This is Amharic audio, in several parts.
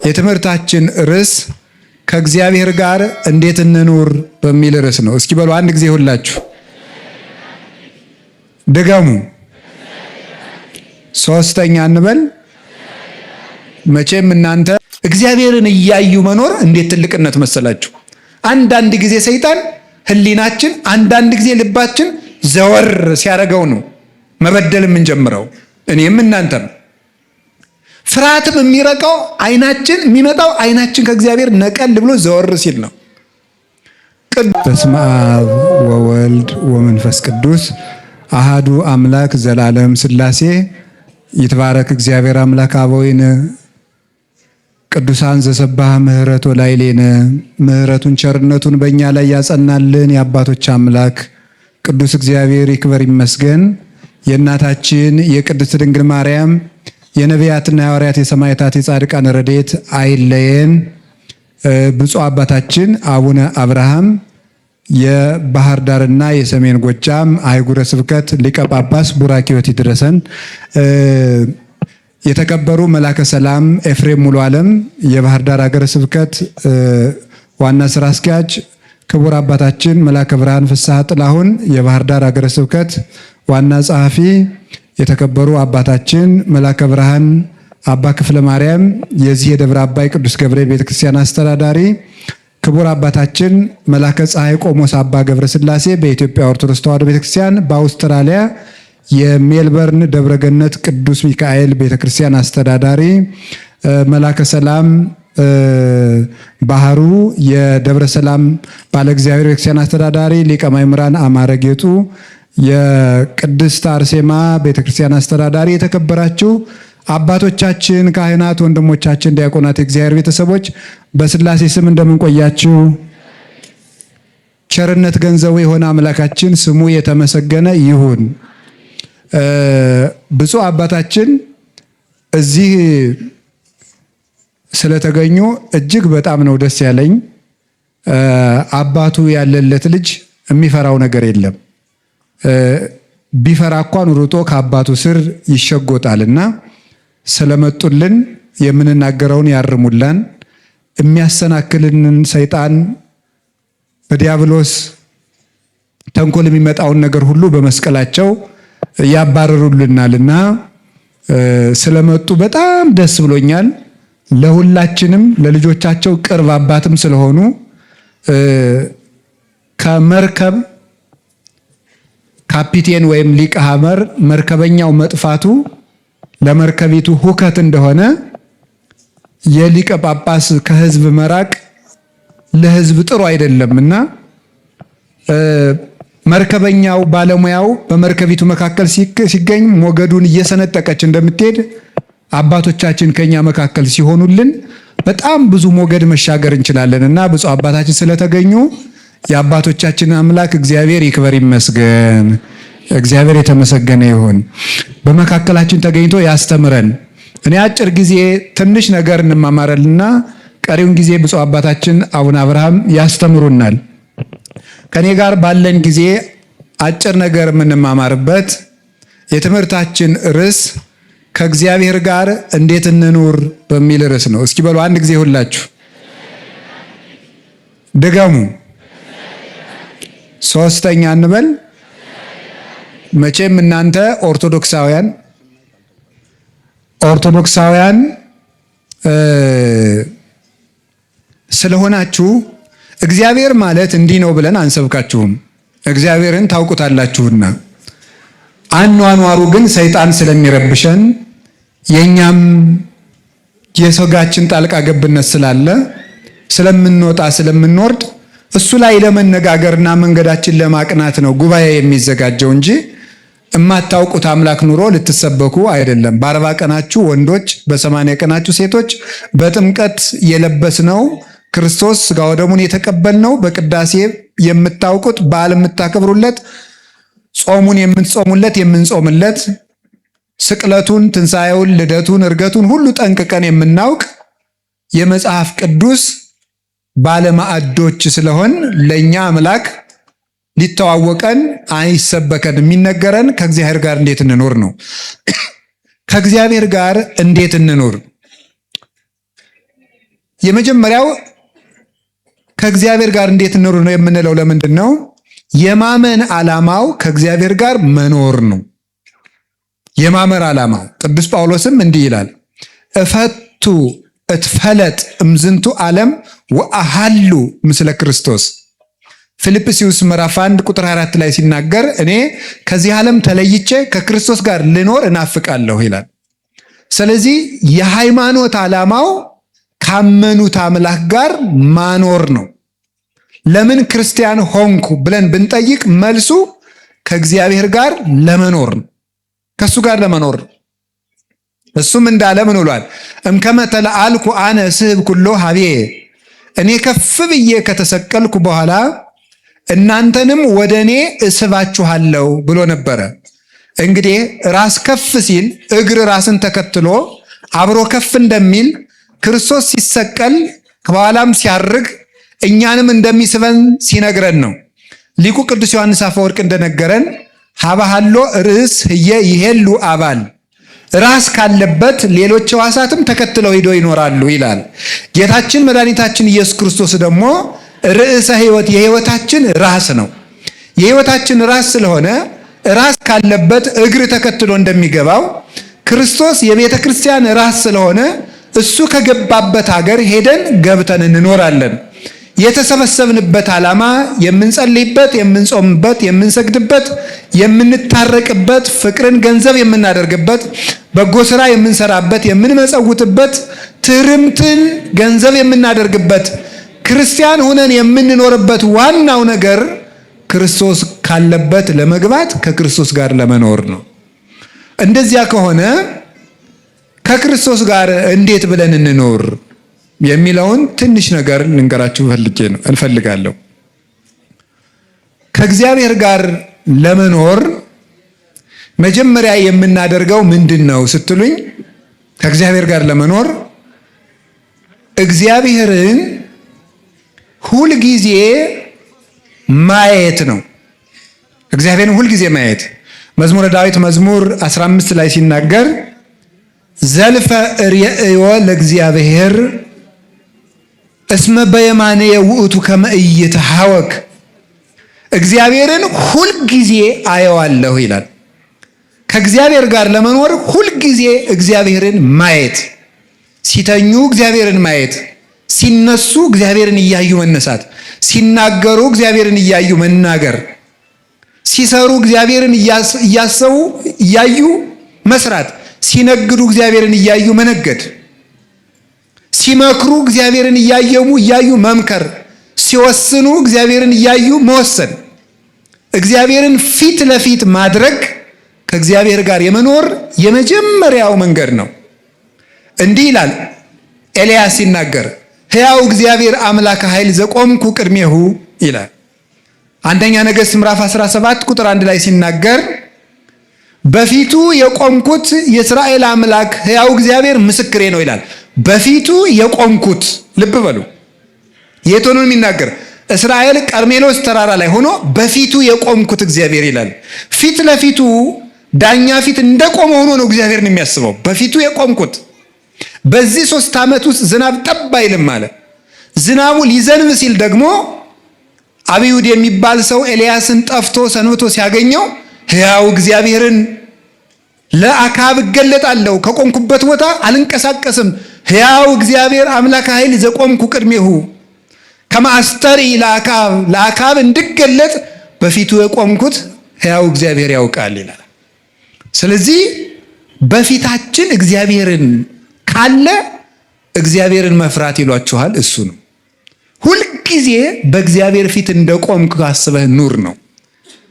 የትምህርታችን ርዕስ ከእግዚአብሔር ጋር እንዴት እንኑር በሚል ርዕስ ነው። እስኪ በሉ አንድ ጊዜ ሁላችሁ ድገሙ። ሶስተኛ እንበል። መቼም እናንተ እግዚአብሔርን እያዩ መኖር እንዴት ትልቅነት መሰላችሁ። አንዳንድ ጊዜ ሰይጣን ህሊናችን፣ አንዳንድ ጊዜ ልባችን ዘወር ሲያደርገው ነው መበደል የምንጀምረው። እኔም እናንተም ፍርሃትም የሚረቀው አይናችን የሚመጣው አይናችን ከእግዚአብሔር ነቀል ብሎ ዘወር ሲል ነው። በስመ አብ ወወልድ ወመንፈስ ቅዱስ አሃዱ አምላክ ዘላለም ሥላሴ ይትባረክ እግዚአብሔር አምላክ አበዊነ ቅዱሳን ዘሰባህ ምህረቱ ላዕሌነ ምህረቱን ቸርነቱን በእኛ ላይ ያጸናልን የአባቶች አምላክ ቅዱስ እግዚአብሔር ይክበር ይመስገን። የእናታችን የቅድስት ድንግል ማርያም የነቢያትና የሐዋርያት የሰማዕታት የጻድቃን ረድኤት አይለየን። ብፁዕ አባታችን አቡነ አብርሃም የባህር ዳርና የሰሜን ጎጃም አህጉረ ስብከት ሊቀ ጳጳስ ቡራኪዮት ይድረሰን። የተከበሩ መላከ ሰላም ኤፍሬም ሙሉ ዓለም የባህር ዳር ሀገረ ስብከት ዋና ስራ አስኪያጅ፣ ክቡር አባታችን መላከ ብርሃን ፍስሐ ጥላሁን የባህር ዳር ሀገረ ስብከት ዋና ጸሐፊ፣ የተከበሩ አባታችን መላከ ብርሃን አባ ክፍለ ማርያም የዚህ የደብረ አባይ ቅዱስ ገብርኤል ቤተክርስቲያን አስተዳዳሪ፣ ክቡር አባታችን መላከ ፀሐይ ቆሞስ አባ ገብረ ሥላሴ በኢትዮጵያ ኦርቶዶክስ ተዋሕዶ ቤተክርስቲያን በአውስትራሊያ የሜልበርን ደብረገነት ቅዱስ ሚካኤል ቤተክርስቲያን አስተዳዳሪ፣ መላከ ሰላም ባህሩ የደብረ ሰላም ባለ እግዚአብሔር ቤተክርስቲያን አስተዳዳሪ፣ ሊቀ ማእምራን አማረ ጌጡ የቅድስት አርሴማ ቤተክርስቲያን አስተዳዳሪ፣ የተከበራችሁ አባቶቻችን ካህናት፣ ወንድሞቻችን ዲያቆናት፣ የእግዚአብሔር ቤተሰቦች በስላሴ ስም እንደምንቆያችሁ ቸርነት ገንዘቡ የሆነ አምላካችን ስሙ የተመሰገነ ይሁን። ብፁዕ አባታችን እዚህ ስለተገኙ እጅግ በጣም ነው ደስ ያለኝ። አባቱ ያለለት ልጅ የሚፈራው ነገር የለም። ቢፈራ እንኳን ሩጦ ከአባቱ ስር ይሸጎጣልና ስለመጡልን የምንናገረውን ያርሙላን፣ የሚያሰናክልንን ሰይጣን በዲያብሎስ ተንኮል የሚመጣውን ነገር ሁሉ በመስቀላቸው ያባረሩልናልና ስለመጡ በጣም ደስ ብሎኛል። ለሁላችንም ለልጆቻቸው ቅርብ አባትም ስለሆኑ ከመርከብ ካፒቴን ወይም ሊቀ ሐመር መርከበኛው መጥፋቱ ለመርከቢቱ ሁከት እንደሆነ የሊቀ ጳጳስ ከህዝብ መራቅ ለህዝብ ጥሩ አይደለምና መርከበኛው ባለሙያው በመርከቢቱ መካከል ሲገኝ ሞገዱን እየሰነጠቀች እንደምትሄድ አባቶቻችን ከኛ መካከል ሲሆኑልን በጣም ብዙ ሞገድ መሻገር እንችላለንና ብፁዕ አባታችን ስለተገኙ የአባቶቻችን አምላክ እግዚአብሔር ይክበር ይመስገን። እግዚአብሔር የተመሰገነ ይሁን። በመካከላችን ተገኝቶ ያስተምረን። እኔ አጭር ጊዜ ትንሽ ነገር እንማማራልና ቀሪውን ጊዜ ብፁዕ አባታችን አቡነ አብርሃም ያስተምሩናል። ከኔ ጋር ባለን ጊዜ አጭር ነገር የምንማማርበት የትምህርታችን ርዕስ ከእግዚአብሔር ጋር እንዴት እንኑር በሚል ርዕስ ነው። እስኪ በሉ አንድ ጊዜ ሁላችሁ ድገሙ። ሶስተኛ እንበል። መቼም እናንተ ኦርቶዶክሳውያን ስለሆናችሁ እግዚአብሔር ማለት እንዲህ ነው ብለን አንሰብካችሁም። እግዚአብሔርን ታውቁታላችሁና አኗኗሩ ግን ሰይጣን ስለሚረብሸን የኛም የሰጋችን ጣልቃ ገብነት ስላለ ስለምንወጣ ስለምንወርድ እሱ ላይ ለመነጋገርና መንገዳችን ለማቅናት ነው ጉባኤ የሚዘጋጀው እንጂ እማታውቁት አምላክ ኑሮ ልትሰበኩ አይደለም። በ40 ቀናችሁ ወንዶች፣ በ80 ቀናችሁ ሴቶች በጥምቀት የለበስነው ክርስቶስ ሥጋው ደሙን የተቀበልነው በቅዳሴ የምታውቁት በዓል የምታከብሩለት ጾሙን የምንጾሙለት የምንጾምለት ስቅለቱን፣ ትንሣኤውን፣ ልደቱን፣ እርገቱን ሁሉ ጠንቅቀን የምናውቅ የመጽሐፍ ቅዱስ ባለማዕዶች ስለሆን ለኛ አምላክ ሊተዋወቀን አይሰበከን። የሚነገረን ከእግዚአብሔር ጋር እንዴት እንኖር ነው። ከእግዚአብሔር ጋር እንዴት እንኖር? የመጀመሪያው ከእግዚአብሔር ጋር እንዴት እንኖር ነው የምንለው ለምንድን ነው? የማመን ዓላማው ከእግዚአብሔር ጋር መኖር ነው። የማመን ዓላማው ቅዱስ ጳውሎስም እንዲህ ይላል፣ እፈቱ እትፈለጥ እምዝንቱ ዓለም ወአሃሉ ምስለ ክርስቶስ። ፊልጵስዩስ ምዕራፍ 1 ቁጥር 4 ላይ ሲናገር እኔ ከዚህ ዓለም ተለይቼ ከክርስቶስ ጋር ልኖር እናፍቃለሁ ይላል። ስለዚህ የሃይማኖት ዓላማው ካመኑት አምላክ ጋር ማኖር ነው። ለምን ክርስቲያን ሆንኩ ብለን ብንጠይቅ መልሱ ከእግዚአብሔር ጋር ለመኖር ነው። ከሱ ጋር ለመኖር እሱም እንዳለ ምን ብሏል? እምከመ ተለአልኩ አነ ስህብ ኩሎ ሀቤ፣ እኔ ከፍ ብዬ ከተሰቀልኩ በኋላ እናንተንም ወደ እኔ እስባችኋለሁ ብሎ ነበረ። እንግዲህ ራስ ከፍ ሲል እግር ራስን ተከትሎ አብሮ ከፍ እንደሚል ክርስቶስ ሲሰቀል በኋላም ሲያርግ እኛንም እንደሚስበን ሲነግረን ነው። ሊቁ ቅዱስ ዮሐንስ አፈወርቅ እንደነገረን ሀባሃሎ ርዕስ ህየ ይሄሉ አባል፣ ራስ ካለበት ሌሎች ሕዋሳትም ተከትለው ሂዶ ይኖራሉ ይላል። ጌታችን መድኃኒታችን ኢየሱስ ክርስቶስ ደግሞ ርዕሰ ሕይወት የሕይወታችን ራስ ነው። የሕይወታችን ራስ ስለሆነ ራስ ካለበት እግር ተከትሎ እንደሚገባው ክርስቶስ የቤተ ክርስቲያን ራስ ስለሆነ እሱ ከገባበት ሀገር ሄደን ገብተን እንኖራለን። የተሰበሰብንበት ዓላማ የምንጸልይበት፣ የምንጾምበት፣ የምንሰግድበት፣ የምንታረቅበት፣ ፍቅርን ገንዘብ የምናደርግበት፣ በጎ ስራ የምንሰራበት፣ የምንመጸውትበት፣ ትርምትን ገንዘብ የምናደርግበት፣ ክርስቲያን ሆነን የምንኖርበት ዋናው ነገር ክርስቶስ ካለበት ለመግባት ከክርስቶስ ጋር ለመኖር ነው። እንደዚያ ከሆነ ከክርስቶስ ጋር እንዴት ብለን እንኖር የሚለውን ትንሽ ነገር ልንገራችሁ እንፈልጋለሁ። ከእግዚአብሔር ጋር ለመኖር መጀመሪያ የምናደርገው ምንድን ነው ስትሉኝ፣ ከእግዚአብሔር ጋር ለመኖር እግዚአብሔርን ሁልጊዜ ማየት ነው። እግዚአብሔርን ሁልጊዜ ማየት መዝሙረ ዳዊት መዝሙር 15 ላይ ሲናገር ዘልፈ ርእዮ ለእግዚአብሔር እስመ በየማንየ ውእቱ ከመ ኢይትሐወክ፣ እግዚአብሔርን ሁልጊዜ አየዋለሁ ይላል። ከእግዚአብሔር ጋር ለመኖር ሁልጊዜ እግዚአብሔርን ማየት፣ ሲተኙ እግዚአብሔርን ማየት፣ ሲነሱ እግዚአብሔርን እያዩ መነሳት፣ ሲናገሩ እግዚአብሔርን እያዩ መናገር፣ ሲሰሩ እግዚአብሔርን እያሰቡ እያዩ መስራት፣ ሲነግዱ እግዚአብሔርን እያዩ መነገድ፣ ሲመክሩ እግዚአብሔርን እያዩ መምከር፣ ሲወስኑ እግዚአብሔርን እያዩ መወሰን፣ እግዚአብሔርን ፊት ለፊት ማድረግ ከእግዚአብሔር ጋር የመኖር የመጀመሪያው መንገድ ነው። እንዲህ ይላል ኤልያስ ሲናገር ሕያው እግዚአብሔር አምላከ ኃይል ዘቆምኩ ቅድሜሁ ይላል። አንደኛ ነገሥት ምዕራፍ 17 ቁጥር 1 ላይ ሲናገር በፊቱ የቆምኩት የእስራኤል አምላክ ሕያው እግዚአብሔር ምስክሬ ነው ይላል። በፊቱ የቆምኩት፣ ልብ በሉ፣ የት ሆኖ የሚናገር? እስራኤል ቀርሜሎስ ተራራ ላይ ሆኖ በፊቱ የቆምኩት እግዚአብሔር ይላል። ፊት ለፊቱ ዳኛ ፊት እንደቆመ ሆኖ ነው እግዚአብሔርን የሚያስበው። በፊቱ የቆምኩት። በዚህ 3 ዓመት ውስጥ ዝናብ ጠብ አይልም አለ። ዝናቡ ሊዘንብ ሲል ደግሞ አብዩድ የሚባል ሰው ኤልያስን ጠፍቶ ሰንብቶ ሲያገኘው ሕያው እግዚአብሔርን ለአካብ እገለጣለሁ፣ ከቆምኩበት ቦታ አልንቀሳቀስም፣ ሕያው እግዚአብሔር አምላከ ኃይል ዘቆምኩ ቅድሜሁ ከመ አስተርኢ ለአካብ እንድገለጥ በፊቱ የቆምኩት ሕያው እግዚአብሔር ያውቃል ይላል። ስለዚህ በፊታችን እግዚአብሔርን ካለ እግዚአብሔርን መፍራት ይሏችኋል እሱ ነው። ሁልጊዜ በእግዚአብሔር ፊት እንደቆምክ አስበህ ኑር ነው።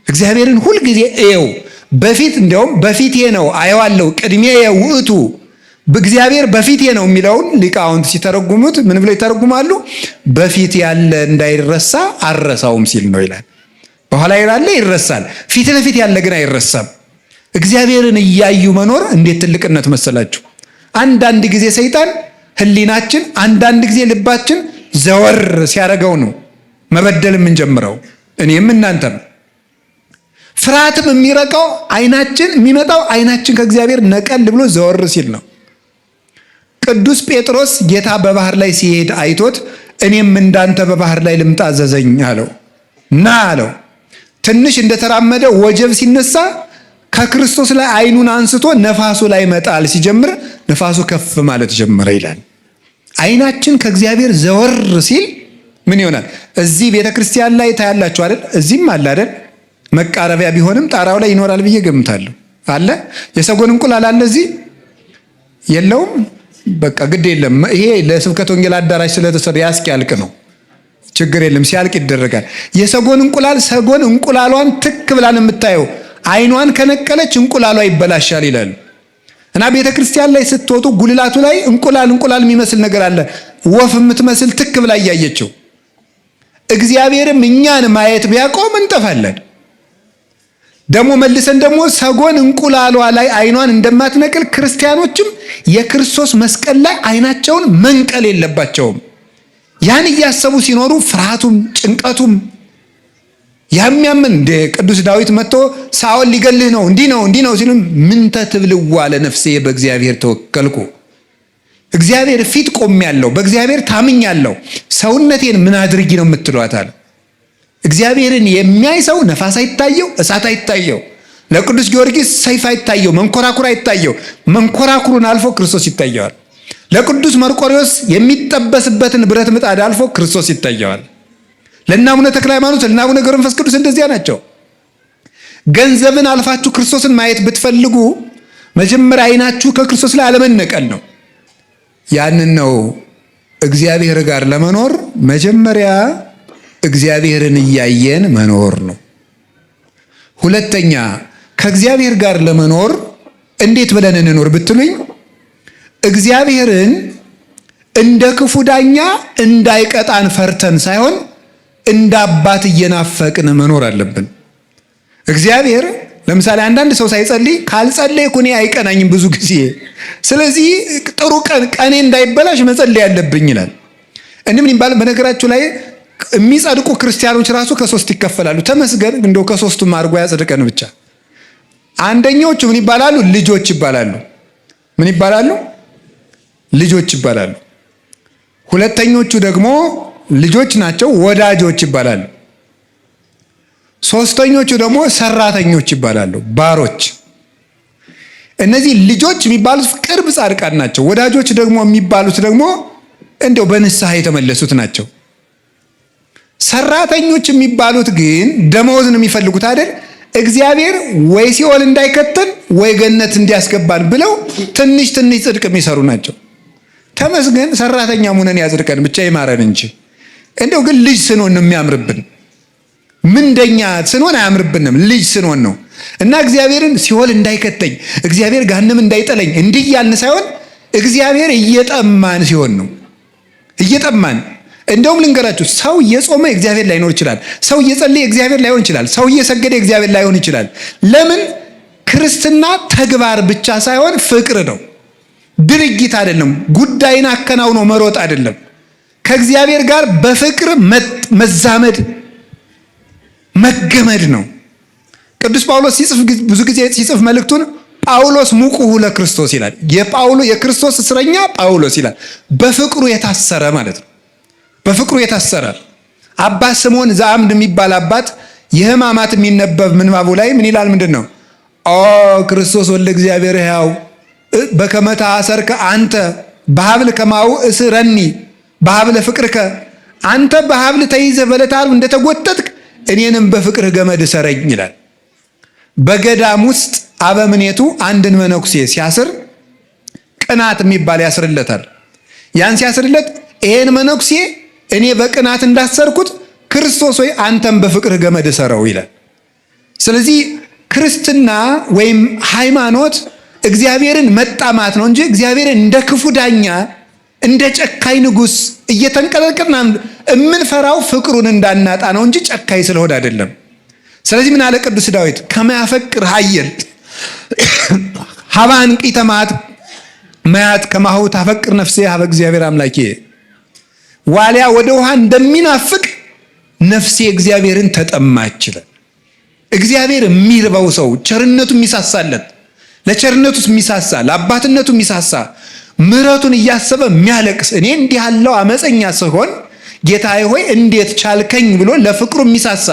እግዚአብሔርን ሁልጊዜ እየው። በፊት እንዲያውም በፊቴ ነው አየዋለሁ፣ ቅድሜየ ውእቱ፣ በእግዚአብሔር በፊቴ ነው የሚለውን ሊቃውንት ሲተረጉሙት ምን ብለው ይተረጉማሉ? በፊት ያለ እንዳይረሳ አረሳውም ሲል ነው ይላል። በኋላ ያለ ይረሳል፣ ፊት ለፊት ያለ ግን አይረሳም። እግዚአብሔርን እያዩ መኖር እንዴት ትልቅነት መሰላችሁ! አንዳንድ ጊዜ ሰይጣን ህሊናችን፣ አንዳንድ ጊዜ ልባችን ዘወር ሲያደርገው ነው መበደል የምንጀምረው። እኔም እናንተም ፍርሃትም የሚረቀው አይናችን የሚመጣው አይናችን ከእግዚአብሔር ነቀል ብሎ ዘወር ሲል ነው። ቅዱስ ጴጥሮስ ጌታ በባህር ላይ ሲሄድ አይቶት እኔም እንዳንተ በባህር ላይ ልምጣ አዘዘኝ አለው። ና አለው። ትንሽ እንደተራመደ ወጀብ ሲነሳ ከክርስቶስ ላይ አይኑን አንስቶ ነፋሱ ላይ መጣል ሲጀምር ነፋሱ ከፍ ማለት ጀመረ ይላል። አይናችን ከእግዚአብሔር ዘወር ሲል ምን ይሆናል? እዚህ ቤተክርስቲያን ላይ ታያላችሁ አይደል? እዚህም አለ አይደል? መቃረቢያ ቢሆንም ጣራው ላይ ይኖራል ብዬ ገምታለሁ። አለ የሰጎን እንቁላል አለ እዚህ የለውም? በቃ ግድ የለም። ይሄ ለስብከተ ወንጌል አዳራሽ ስለተሰራ ያስኪያልቅ ነው። ችግር የለም፣ ሲያልቅ ይደረጋል። የሰጎን እንቁላል ሰጎን እንቁላሏን ትክ ብላን የምታየው አይኗን ከነቀለች እንቁላሏ ይበላሻል ይላል። እና ቤተክርስቲያን ላይ ስትወጡ ጉልላቱ ላይ እንቁላል የሚመስል ነገር አለ፣ ወፍ የምትመስል ትክ ብላ እያየችው። እግዚአብሔርም እኛን ማየት ቢያቆም እንጠፋለን። ደግሞ መልሰን ደግሞ ሰጎን እንቁላሏ ላይ አይኗን እንደማትነቅል ክርስቲያኖችም የክርስቶስ መስቀል ላይ አይናቸውን መንቀል የለባቸውም። ያን እያሰቡ ሲኖሩ ፍርሃቱም ጭንቀቱም ያምን እንደ ቅዱስ ዳዊት መጥቶ ሳኦል ሊገልህ ነው እንዲህ ነው ሲሉ ምንተ ትብልዋ ለነፍሴ በእግዚአብሔር ተወከልኩ፣ እግዚአብሔር ፊት ቆሜያለሁ፣ በእግዚአብሔር ታምኛለሁ፣ ሰውነቴን ምን አድርጊ ነው የምትሏታል? እግዚአብሔርን የሚያይ ሰው ነፋስ አይታየው፣ እሳት አይታየው፣ ለቅዱስ ጊዮርጊስ ሰይፍ አይታየው፣ መንኮራኩር አይታየው። መንኮራኩሩን አልፎ ክርስቶስ ይታየዋል። ለቅዱስ መርቆሬዎስ የሚጠበስበትን ብረት ምጣድ አልፎ ክርስቶስ ይታየዋል። ለእነ አቡነ ተክለ ሃይማኖት፣ ለእነ አቡነ ገብረ መንፈስ ቅዱስ እንደዚያ ናቸው። ገንዘብን አልፋችሁ ክርስቶስን ማየት ብትፈልጉ መጀመሪያ አይናችሁ ከክርስቶስ ላይ አለመነቀል ነው። ያንን ነው እግዚአብሔር ጋር ለመኖር መጀመሪያ እግዚአብሔርን እያየን መኖር ነው። ሁለተኛ ከእግዚአብሔር ጋር ለመኖር እንዴት ብለን እንኖር ብትሉኝ እግዚአብሔርን እንደ ክፉ ዳኛ እንዳይቀጣን ፈርተን ሳይሆን እንደ አባት እየናፈቅን መኖር አለብን። እግዚአብሔር ለምሳሌ አንዳንድ ሰው ሳይጸልይ ካልጸለይኩ እኔ አይቀናኝም ብዙ ጊዜ፣ ስለዚህ ጥሩ ቀኔ እንዳይበላሽ መጸለይ ያለብኝ ይላል። እንዲህ ምን ይባል? በነገራችሁ ላይ የሚጸድቁ ክርስቲያኖች ራሱ ከሶስት ይከፈላሉ። ተመስገን እንደው ከሶስቱም አድርጎ ያጽድቀን ብቻ። አንደኛዎቹ ምን ይባላሉ? ልጆች ይባላሉ። ምን ይባላሉ? ልጆች ይባላሉ። ሁለተኞቹ ደግሞ ልጆች ናቸው፣ ወዳጆች ይባላሉ። ሶስተኞቹ ደግሞ ሰራተኞች ይባላሉ፣ ባሮች። እነዚህ ልጆች የሚባሉት ቅርብ ጻድቃን ናቸው። ወዳጆች ደግሞ የሚባሉት ደግሞ እንደው በንስሐ የተመለሱት ናቸው። ሰራተኞች የሚባሉት ግን ደመወዝ ነው የሚፈልጉት አይደል? እግዚአብሔር ወይ ሲኦል እንዳይከተን ወይ ገነት እንዲያስገባን ብለው ትንሽ ጽድቅ የሚሰሩ ናቸው። ተመስገን ሰራተኛ ሙነን ያጽድቀን ብቻ ይማረን እንጂ እንደው ግን ልጅ ስንሆን ነው የሚያምርብን። ምንደኛ ስንሆን አያምርብንም፣ ልጅ ስንሆን ነው። እና እግዚአብሔርን ሲኦል እንዳይከተኝ እግዚአብሔር ገሃነም እንዳይጠለኝ እንዲህ ያልን ሳይሆን እግዚአብሔር እየጠማን ሲሆን ነው። እየጠማን እንደውም ልንገራችሁ፣ ሰው እየጾመ እግዚአብሔር ላይኖር ይችላል። ሰው እየጸለየ እግዚአብሔር ላይሆን ይችላል። ሰው እየሰገደ እግዚአብሔር ላይሆን ይችላል። ለምን? ክርስትና ተግባር ብቻ ሳይሆን ፍቅር ነው። ድርጊት አይደለም። ጉዳይን አከናውኖ መሮጥ አይደለም። ከእግዚአብሔር ጋር በፍቅር መዛመድ መገመድ ነው። ቅዱስ ጳውሎስ ሲጽፍ ብዙ ጊዜ ሲጽፍ መልእክቱን ጳውሎስ ሙቁሁ ለክርስቶስ ይላል። የክርስቶስ እስረኛ ጳውሎስ ይላል። በፍቅሩ የታሰረ ማለት ነው። በፍቅሩ የታሰረ አባ ስምዖን ዘአምድ የሚባል አባት የሕማማት የሚነበብ ምንባቡ ላይ ምን ይላል? ምንድን ነው? ኦ ክርስቶስ ወልደ እግዚአብሔር ሕያው በከመ ተአሰርከ አንተ በሀብል ከማሁ እስረኒ በሀብለ ፍቅርከ፣ አንተ በሀብል ተይዘህ በዕለተ ዓርብ እንደተጎተትክ እኔንም በፍቅርህ ገመድ እሰረኝ ይላል። በገዳም ውስጥ አበምኔቱ አንድን መነኩሴ ሲያስር ቅናት የሚባል ያስርለታል። ያን ሲያስርለት ይሄን መነኩሴ እኔ በቅናት እንዳሰርኩት ክርስቶስ ወይ አንተም በፍቅርህ ገመድ እሰረው ይላል። ስለዚህ ክርስትና ወይም ሃይማኖት እግዚአብሔርን መጣማት ነው እንጂ እግዚአብሔርን እንደ ክፉ ዳኛ እንደ ጨካኝ ንጉሥ እየተንቀለቀልን የምንፈራው ፍቅሩን እንዳናጣ ነው እንጂ ጨካኝ ስለሆነ አይደለም። ስለዚህ ምን አለ ቅዱስ ዳዊት? ከመያፈቅር ኃየል ሀባን ቂተማት ማያት ከማሁ ታፈቅር ነፍሴ ሀበ እግዚአብሔር አምላኬ። ዋሊያ ወደ ውሃ እንደሚናፍቅ ነፍሴ እግዚአብሔርን ተጠማች ይላል። እግዚአብሔር የሚርበው ሰው ቸርነቱ የሚሳሳለት፣ ለቸርነቱ የሚሳሳ፣ ለአባትነቱ የሚሳሳ፣ ምሕረቱን እያሰበ የሚያለቅስ እኔ እንዲህ ያለው አመፀኛ ስሆን ጌታዬ ሆይ እንዴት ቻልከኝ ብሎ ለፍቅሩ የሚሳሳ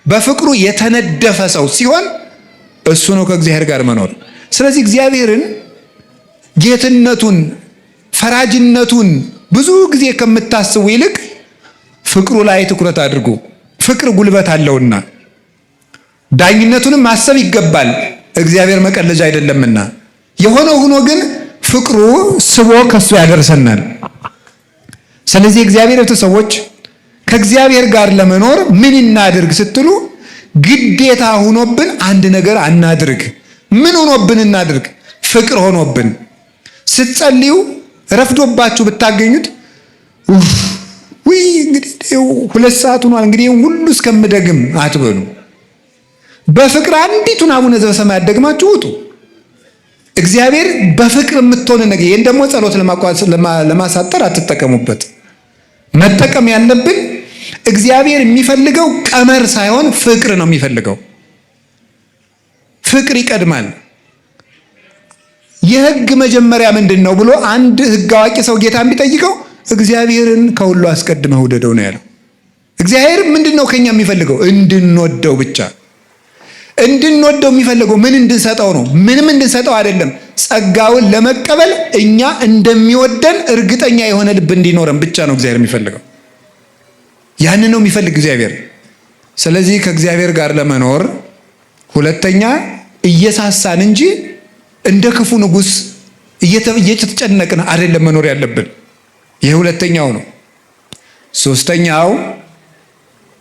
በፍቅሩ የተነደፈ ሰው ሲሆን እሱ ነው ከእግዚአብሔር ጋር መኖር። ስለዚህ እግዚአብሔርን ጌትነቱን ፈራጅነቱን ብዙ ጊዜ ከምታስቡ ይልቅ ፍቅሩ ላይ ትኩረት አድርጉ። ፍቅር ጉልበት አለውና ዳኝነቱንም ማሰብ ይገባል። እግዚአብሔር መቀለጃ አይደለምና የሆነ ሆኖ ግን ፍቅሩ ስቦ ከሱ ያደርሰናል። ስለዚህ እግዚአብሔር ሰዎች ከእግዚአብሔር ጋር ለመኖር ምን እናድርግ ስትሉ ግዴታ ሆኖብን አንድ ነገር አናድርግ። ምን ሆኖብን እናድርግ? ፍቅር ሆኖብን ስትጸልዩ ረፍዶባችሁ ብታገኙት ውይ እንግዲህ 2 ሰዓት ሆኗል እንግዲህ ሁሉ እስከምደግም አትበሉ። በፍቅር አንዲቱን አቡነ ዘበሰማያት ደግማችሁ ውጡ። እግዚአብሔር በፍቅር የምትሆን ነገር ይሄን ደግሞ ጸሎት ለማሳጠር አትጠቀሙበት። መጠቀም ያለብን እግዚአብሔር የሚፈልገው ቀመር ሳይሆን ፍቅር ነው የሚፈልገው። ፍቅር ይቀድማል። የሕግ መጀመሪያ ምንድን ነው ብሎ አንድ ሕግ አዋቂ ሰው ጌታን ቢጠይቀው እግዚአብሔርን ከሁሉ አስቀድመህ ውደደው ነው ያለው። እግዚአብሔር ምንድን ነው ከኛ የሚፈልገው? እንድንወደው ብቻ። እንድንወደው የሚፈልገው ምን እንድንሰጠው ነው? ምንም እንድንሰጠው አይደለም። ጸጋውን ለመቀበል እኛ እንደሚወደን እርግጠኛ የሆነ ልብ እንዲኖረን ብቻ ነው እግዚአብሔር የሚፈልገው። ያንን ነው የሚፈልግ እግዚአብሔር። ስለዚህ ከእግዚአብሔር ጋር ለመኖር ሁለተኛ እየሳሳን እንጂ እንደ ክፉ ንጉሥ እየተጨነቅን አይደለም መኖር ያለብን። ይህ ሁለተኛው ነው። ሶስተኛው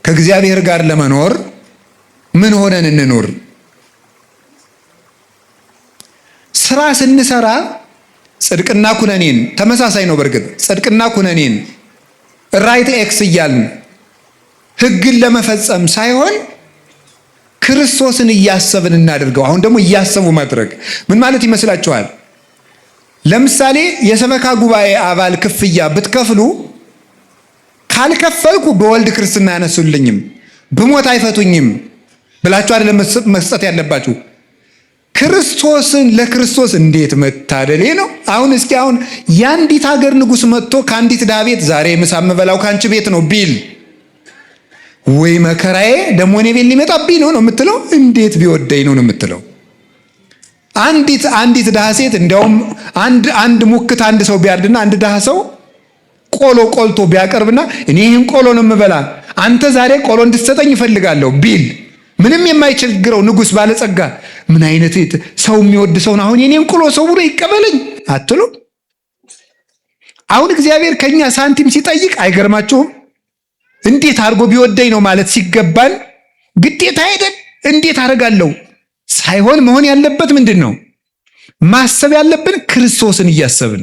ከእግዚአብሔር ጋር ለመኖር ምን ሆነን እንኖር? ስራ ስንሰራ ጽድቅና ኩነኔን ተመሳሳይ ነው። በርግጥ ጽድቅና ኩነኔን ራይት ኤክስ እያልን ሕግን ለመፈጸም ሳይሆን ክርስቶስን እያሰብን እናድርገው። አሁን ደግሞ እያሰቡ ማድረግ ምን ማለት ይመስላችኋል? ለምሳሌ የሰበካ ጉባኤ አባል ክፍያ ብትከፍሉ ካልከፈልኩ በወልድ ክርስትና ያነሱልኝም ብሞት አይፈቱኝም ብላችሁ አይደለም መስጠት ያለባችሁ። ክርስቶስን ለክርስቶስ እንዴት መታደሌ ነው። አሁን እስኪ አሁን የአንዲት ሀገር ንጉሥ መጥቶ ከአንዲት ድሃ ቤት ዛሬ ምሳ የምበላው ከአንቺ ቤት ነው ቢል ወይ መከራዬ ደግሞ እኔ ቤት ሊመጣብኝ ነው የምትለው? እንዴት ቢወደኝ ነው የምትለው? አንዲት ድሃ ሴት እንዲያውም አንድ ሙክት አንድ ሰው ቢያርድና አንድ ድሃ ሰው ቆሎ ቆልቶ ቢያቀርብና እኔ ይህን ቆሎ ነው የምበላ አንተ ዛሬ ቆሎ እንድትሰጠኝ እፈልጋለሁ ቢል ምንም የማይቸግረው ንጉሥ ባለጸጋ ምን አይነት ሰው የሚወድ ሰው ነው አሁን የኔን ቆሎ ሰው ብሎ ይቀበለኝ አትሉ? አሁን እግዚአብሔር ከኛ ሳንቲም ሲጠይቅ አይገርማችሁም? እንዴት አድርጎ ቢወደኝ ነው ማለት ሲገባን ግዴታ አይደል? እንዴት አደርጋለሁ ሳይሆን መሆን ያለበት ምንድን ነው? ማሰብ ያለብን ክርስቶስን እያሰብን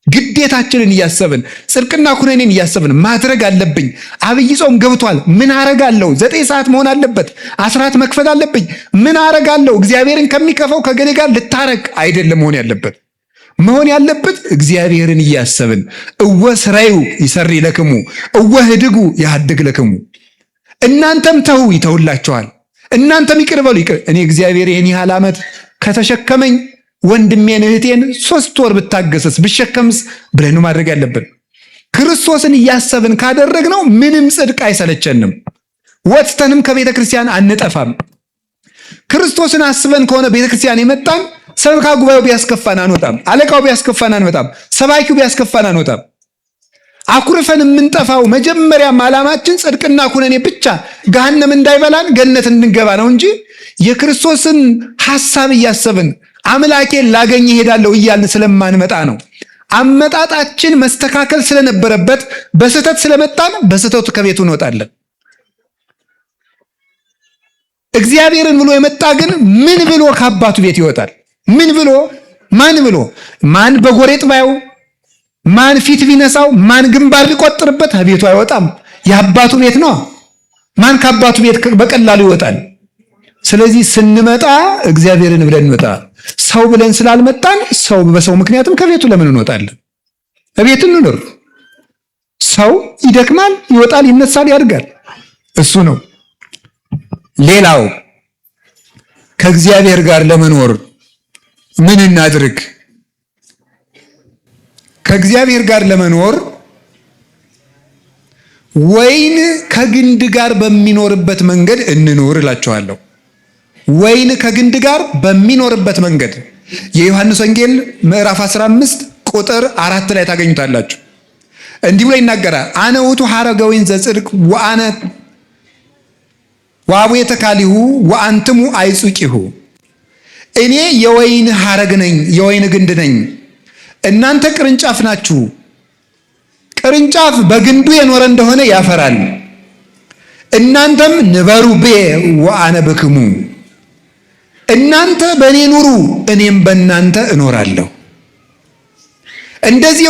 ግዴታችንን እያሰብን ጽድቅና ኩነኔን እያሰብን ማድረግ አለብኝ። አብይ ጾም ገብቷል። ምን አረጋለሁ? 9 ሰዓት መሆን አለበት። አስራት መክፈል አለብኝ። ምን አረጋለሁ? እግዚአብሔርን ከሚከፋው ከገሌ ጋር ልታረቅ አይደለም መሆን ያለበት። መሆን ያለበት እግዚአብሔርን እያሰብን እወ ስራዩ ይሰሪ ለክሙ እወ ህድጉ ያድግ ለክሙ። እናንተም ተው ይተውላችኋል፣ እናንተም ይቅር በሉ ይቅር። እኔ እግዚአብሔር ይህን ያህል ዓመት ከተሸከመኝ ወንድሜን እህቴን 3 ወር ብታገሰስ ብሸከምስ ብለን ማድረግ ያለብን። ክርስቶስን እያሰብን ካደረግነው ምንም ጽድቅ አይሰለቸንም፣ ወጥተንም ከቤተ ክርስቲያን አንጠፋም። ክርስቶስን አስበን ከሆነ ቤተ ክርስቲያን የመጣን ሰበካ ጉባኤው ቢያስከፋን አንወጣም፣ አለቃው ቢያስከፋን አንወጣም፣ ሰባኪው ቢያስከፋን አንወጣም። አኩርፈን የምንጠፋው መጀመሪያም ዓላማችን ጽድቅና ኩነኔ ብቻ ገሃነም እንዳይበላን ገነት እንድንገባ ነው እንጂ የክርስቶስን ሐሳብ እያሰብን አምላኬን ላገኝ እሄዳለሁ እያልን ስለማንመጣ ነው። አመጣጣችን መስተካከል ስለነበረበት በስህተት ስለመጣን በስህተቱ ከቤቱ እንወጣለን። እግዚአብሔርን ብሎ የመጣ ግን ምን ብሎ ከአባቱ ቤት ይወጣል? ምን ብሎ ማን በጎሬጥ ባየው፣ ማን ፊት ቢነሳው፣ ማን ግንባር ቢቆጥርበት ቤቱ አይወጣም። የአባቱ ቤት ነው። ማን ከአባቱ ቤት በቀላሉ ይወጣል? ስለዚህ ስንመጣ እግዚአብሔርን ብለን እንመጣ። ሰው ብለን ስላልመጣን ሰው በሰው ምክንያትም ከቤቱ ለምን እንወጣለን? ቤት እንኑር። ሰው ይደክማል፣ ይወጣል፣ ይነሳል፣ ያድጋል። እሱ ነው። ሌላው ከእግዚአብሔር ጋር ለመኖር ምን እናድርግ? ከእግዚአብሔር ጋር ለመኖር ወይን ከግንድ ጋር በሚኖርበት መንገድ እንኖር እላችኋለሁ። ወይን ከግንድ ጋር በሚኖርበት መንገድ የዮሐንስ ወንጌል ምዕራፍ 15 ቁጥር 4 ላይ ታገኙታላችሁ። እንዲህ ብሎ ይናገራል። አነ ውእቱ ሐረገ ወይን ዘጽድቅ ወአቡየ ተካሊሁ ወአንትሙ አይጹቂሁ። እኔ የወይን ሐረግ ነኝ፣ የወይን ግንድ ነኝ፣ እናንተ ቅርንጫፍ ናችሁ። ቅርንጫፍ በግንዱ የኖረ እንደሆነ ያፈራል። እናንተም ንበሩ ብየ ወአነ በክሙ፣ እናንተ በእኔ ኑሩ እኔም በእናንተ እኖራለሁ። እንደዚህ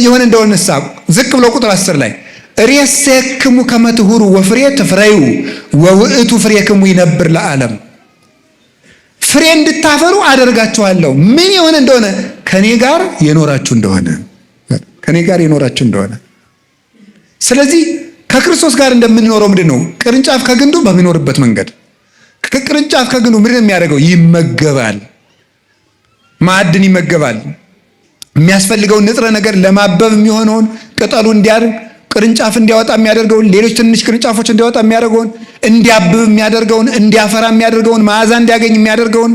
የሆነ እንደሆነሳ ዝቅ ብሎ ቁጥር 10 ላይ ሬሴክሙ ከመ ትሁሩ ወፍሬ ትፍረዩ ወውእቱ ፍሬክሙ ይነብር ለዓለም። ፍሬ እንድታፈሩ አደርጋችኋለሁ። ምን የሆነ እንደሆነ ከኔ ጋር የኖራችሁ እንደሆነ። ስለዚህ ከክርስቶስ ጋር እንደምንኖረው ምንድን ነው? ቅርንጫፍ ከግንዱ በሚኖርበት መንገድ። ቅርንጫፍ ከግንዱ ምንድን የሚያደርገው? ይመገባል፣ ማዕድን ይመገባል። የሚያስፈልገውን ንጥረ ነገር ለማበብ የሚሆነውን ቅጠሉ እንዲያድግ ቅርንጫፍ እንዲያወጣ የሚያደርገውን፣ ሌሎች ትንሽ ቅርንጫፎች እንዲያወጣ የሚያደርገውን፣ እንዲያብብ የሚያደርገውን፣ እንዲያፈራ የሚያደርገውን፣ መዓዛ እንዲያገኝ የሚያደርገውን፣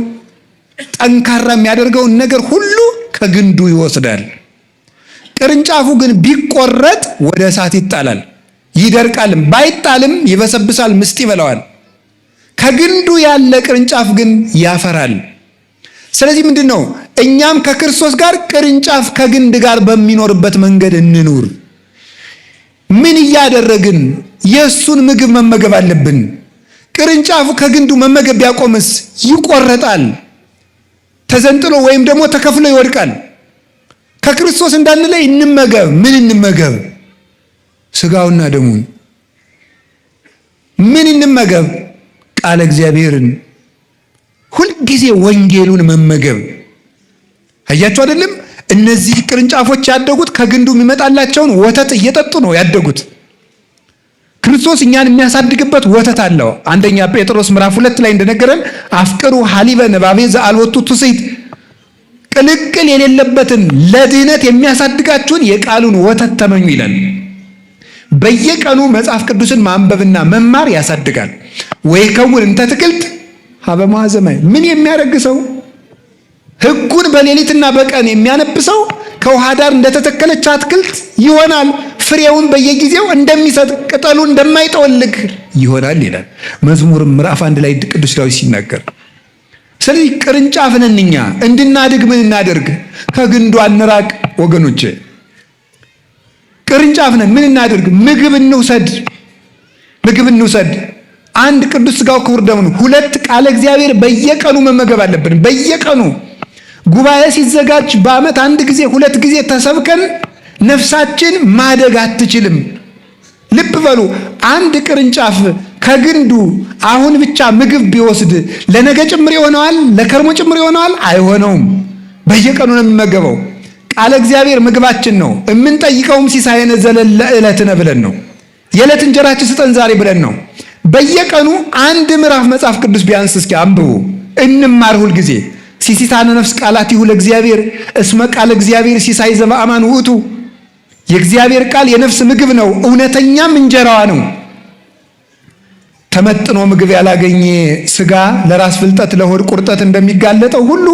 ጠንካራ የሚያደርገውን ነገር ሁሉ ከግንዱ ይወስዳል። ቅርንጫፉ ግን ቢቆረጥ ወደ እሳት ይጣላል፣ ይደርቃልም፣ ባይጣልም ይበሰብሳል፣ ምስጥ ይበላዋል። ከግንዱ ያለ ቅርንጫፍ ግን ያፈራል። ስለዚህ ምንድን ነው? እኛም ከክርስቶስ ጋር ቅርንጫፍ ከግንድ ጋር በሚኖርበት መንገድ እንኑር። ምን እያደረግን? የእሱን ምግብ መመገብ አለብን። ቅርንጫፉ ከግንዱ መመገብ ቢያቆምስ ይቆረጣል፣ ተዘንጥሎ ወይም ደግሞ ተከፍሎ ይወድቃል። ከክርስቶስ እንዳንለይ እንመገብ። ምን እንመገብ? ስጋውና ደሙን። ምን እንመገብ? ቃለ እግዚአብሔርን፣ ሁልጊዜ ወንጌሉን መመገብ። አያችሁ አይደለም? እነዚህ ቅርንጫፎች ያደጉት ከግንዱ የሚመጣላቸውን ወተት እየጠጡ ነው ያደጉት። ክርስቶስ እኛን የሚያሳድግበት ወተት አለው። አንደኛ ጴጥሮስ ምዕራፍ 2 ላይ እንደነገረን አፍቅሩ ሐሊበ ነባቤ ዘአልቦቱ ትውስት፣ ቅልቅል የሌለበትን ለድህነት የሚያሳድጋችሁን የቃሉን ወተት ተመኙ ይላል። በየቀኑ መጽሐፍ ቅዱስን ማንበብና መማር ያሳድጋል። ወይ ከውን እንተ ትክልት ሀበ ማዘማይ። ምን የሚያደርግ ሰው? ሕጉን በሌሊትና በቀን የሚያነብሰው ከውሃ ዳር እንደተተከለች አትክልት ይሆናል። ፍሬውን በየጊዜው እንደሚሰጥ ቅጠሉ እንደማይጠወልግ ይሆናል ይላል መዝሙር ምዕራፍ 1 ላይ ቅዱስ ዳዊት ሲናገር። ስለዚህ ቅርንጫፍ ነን እኛ። እንድናድግ ምን እናደርግ? ከግንዱ አንራቅ ወገኖቼ። ቅርንጫፍ ነን። ምን እናደርግ? ምግብ እንውሰድ። አንድ ቅዱስ ሥጋው ክቡር ደሙ ነው። 2 ቃለ እግዚአብሔር በየቀኑ መመገብ አለብን። በየቀኑ ጉባኤ ሲዘጋጅ በዓመት 1 ጊዜ 2 ጊዜ ተሰብከን ነፍሳችን ማደግ አትችልም። ልብ በሉ። አንድ ቅርንጫፍ ከግንዱ አሁን ብቻ ምግብ ቢወስድ ለነገ ጭምር ይሆነዋል? ለከርሞ ጭምር ይሆነዋል? አይሆነውም። በየቀኑ ነው የሚመገበው። ቃለ እግዚአብሔር ምግባችን ነው። የምንጠይቀውም ሲሳየነ ዘለለ ዕለትነ ብለን ነው። የዕለት እንጀራችን ስጠን ዛሬ ብለን ነው። በየቀኑ 1 ምዕራፍ መጽሐፍ ቅዱስ ቢያንስ እስኪ አንብቡ፣ እንማር። ሁል ጊዜ ሲሲታነ ነፍስ ቃላቲሁ ለእግዚአብሔር እስመ ቃለ እግዚአብሔር ሲሳይ ዘበአማን ውእቱ። የእግዚአብሔር ቃል የነፍስ ምግብ ነው፣ እውነተኛም እንጀራዋ ነው። ተመጥኖ ምግብ ያላገኘ ስጋ ለራስ ፍልጠት ለሆድ ቁርጠት እንደሚጋለጠው ሁሉ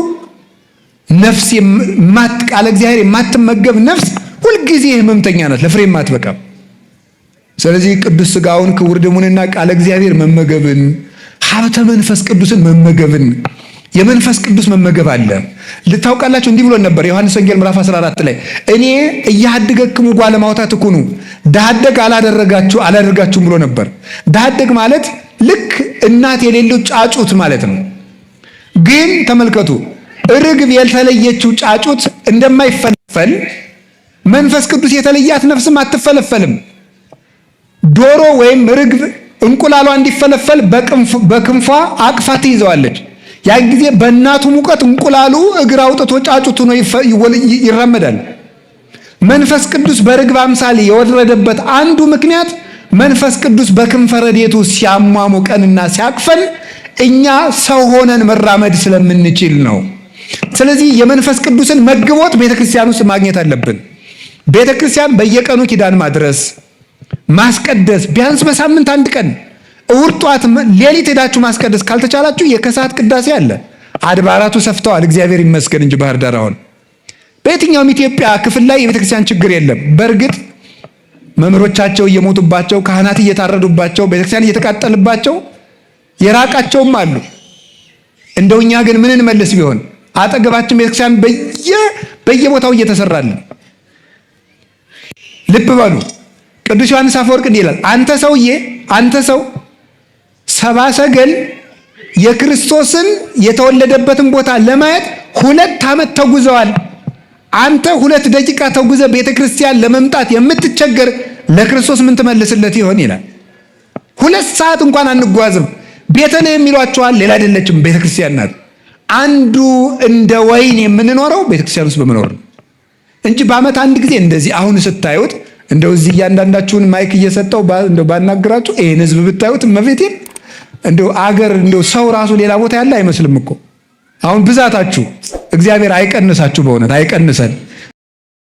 ነፍስ ቃለ እግዚአብሔር የማትመገብ ነፍስ ሁልጊዜ ህመምተኛ ናት፣ ለፍሬም አትበቃም። ስለዚህ ቅዱስ ስጋውን ክቡር ደሙንና ቃለ እግዚአብሔር መመገብን፣ ሀብተ መንፈስ ቅዱስን መመገብን፣ የመንፈስ ቅዱስ መመገብ አለ። ልታውቃላችሁ እንዲህ ብሎ ነበር ዮሐንስ ወንጌል ምዕራፍ 14 ላይ እኔ እያድገክሙ ጓለማውታት እኩኑ ዳደግ አላደርጋችሁም ብሎ ነበር። ዳደግ ማለት ልክ እናት የሌለው ጫጩት ማለት ነው። ግን ተመልከቱ፣ ርግብ የተለየችው ጫጩት እንደማይፈለፈል መንፈስ ቅዱስ የተለያት ነፍስም አትፈለፈልም። ዶሮ ወይም ርግብ እንቁላሏ እንዲፈለፈል በክንፏ አቅፋ ትይዘዋለች። ያን ጊዜ በእናቱ ሙቀት እንቁላሉ እግር አውጥቶ ጫጩት ሆኖ ይራመዳል። መንፈስ ቅዱስ በርግብ አምሳል የወረደበት አንዱ ምክንያት መንፈስ ቅዱስ በክንፈ ረድኤቱ ሲያሟሙቀንና ሲያቅፈን እኛ ሰው ሆነን መራመድ ስለምንችል ነው። ስለዚህ የመንፈስ ቅዱስን መግቦት ቤተክርስቲያን ውስጥ ማግኘት አለብን። ቤተክርስቲያን በየቀኑ ኪዳን ማድረስ ማስቀደስ፣ ቢያንስ በሳምንት አንድ ቀን እሑድ ጧት ሌሊት ሄዳችሁ ማስቀደስ ካልተቻላችሁ የከሰዓት ቅዳሴ አለ። አድባራቱ ሰፍተዋል፣ እግዚአብሔር ይመስገን እንጂ ባህር ዳር አሁን በየትኛውም ኢትዮጵያ ክፍል ላይ የቤተክርስቲያን ችግር የለም። በእርግጥ መምህሮቻቸው እየሞቱባቸው፣ ካህናት እየታረዱባቸው፣ ቤተክርስቲያን እየተቃጠልባቸው የራቃቸውም አሉ። እንደው እኛ ግን ምን እንመልስ ቢሆን አጠገባችን ቤተክርስቲያን በየቦታው እየተሰራልን። ልብ በሉ ቅዱስ ዮሐንስ አፈወርቅ እንዲህ ይላል፣ አንተ ሰው ሰብአ ሰገል የክርስቶስን የተወለደበትን ቦታ ለማየት 2 ዓመት ተጉዘዋል። አንተ 2 ደቂቃ ተጉዘ ቤተክርስቲያን ለመምጣት የምትቸገር ለክርስቶስ ምን ትመልስለት ይሆን ይላል። 2 ሰዓት እንኳን አንጓዝም። ቤተልሔም የሚሏቸዋል፣ ሌላ አይደለችም ቤተክርስቲያን ናት። አንዱ እንደ ወይን የምንኖረው ቤተክርስቲያን ውስጥ በመኖር ነው እንጂ በዓመት አንድ ጊዜ እንደዚህ አሁን ስታዩት እንደው እዚህ እያንዳንዳችሁን ማይክ እየሰጠው እንደው ባናግራችሁ ይሄን ህዝብ ብታዩት እመቤቴን እንደው አገር እንደው ሰው ራሱ ሌላ ቦታ ያለ አይመስልም እኮ። አሁን ብዛታችሁ እግዚአብሔር አይቀንሳችሁ፣ በእውነት አይቀንሰን።